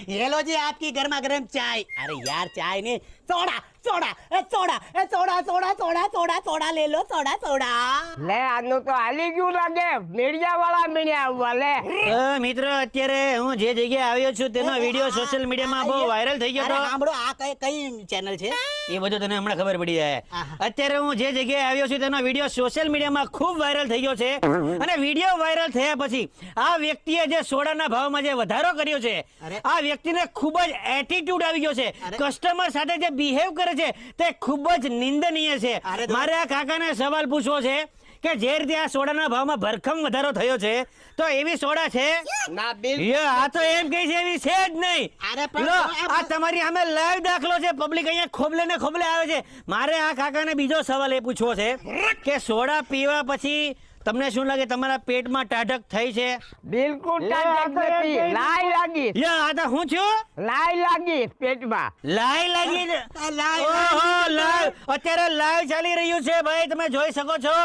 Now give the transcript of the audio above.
ये लो जी आपकी गर्मा गर्म चाय। अरे यार चाय नहीं, soda soda soda soda soda soda soda soda ले लो, सोडा सोडा। લે આનું તો હાલી ગયું લાગે, મીડિયા વાળા મીડિયા આવવા લે. મિત્રો અત્યારે હું જે જગ્યાએ આવ્યો છું તેનો વિડીયો સોશિયલ મીડિયામાં બહુ વાયરલ થઈ ગયો અરે હતો. સાંભળો, આ કઈ ચેનલ છે? એ બધું તને હમણાં ખબર પડી જાય. અત્યારે હું જે જગ્યાએ આવ્યો છું તેનો વિડીયો સોશિયલ મીડિયામાં ખૂબ વાયરલ થઈ ગયો છે. અને વિડીયો વાયરલ થયા પછી આ વ્યક્તિએ જે સોડાના ભાવમાં જે વધારો કર્યો છે, આ વ્યક્તિને ખૂબ જ એટીટ્યુડ આવી ગયો છે. કસ્ટમર સાથે જે બિહેવ કરે છે તે ખૂબ જ નિંદનીય છે. મારે આ કાકાને સવાલ પૂછવો છે કે જે રીતે આ સોડાના ભાવમાં ભરખમ વધારો થયો છે, તો એવી સોડા છે? ના બિલ આ તો એમ કહે છે એવી છે જ નહીં. અરે પણ લો, આ તમારી સામે લાઈવ દાખલો છે. પબ્લિક અહીંયા ખોબલે ને ખોબલે આવે છે. મારે આ કાકાને બીજો સવાલ એ પૂછવો છે કે સોડા પીવા પછી તમને શું લાગે, તમારા પેટમાં ટાઢક થઈ છે? બિલકુલ ટાઢક નથી, લાઈ લાગી. આ તો હું છું, લાઈ લાગી પેટમાં. લાઈ લાગી. ઓહો, લાઈવ અત્યારે લાઈવ ચાલી રહ્યું છે ભાઈ, તમે જોઈ શકો છો.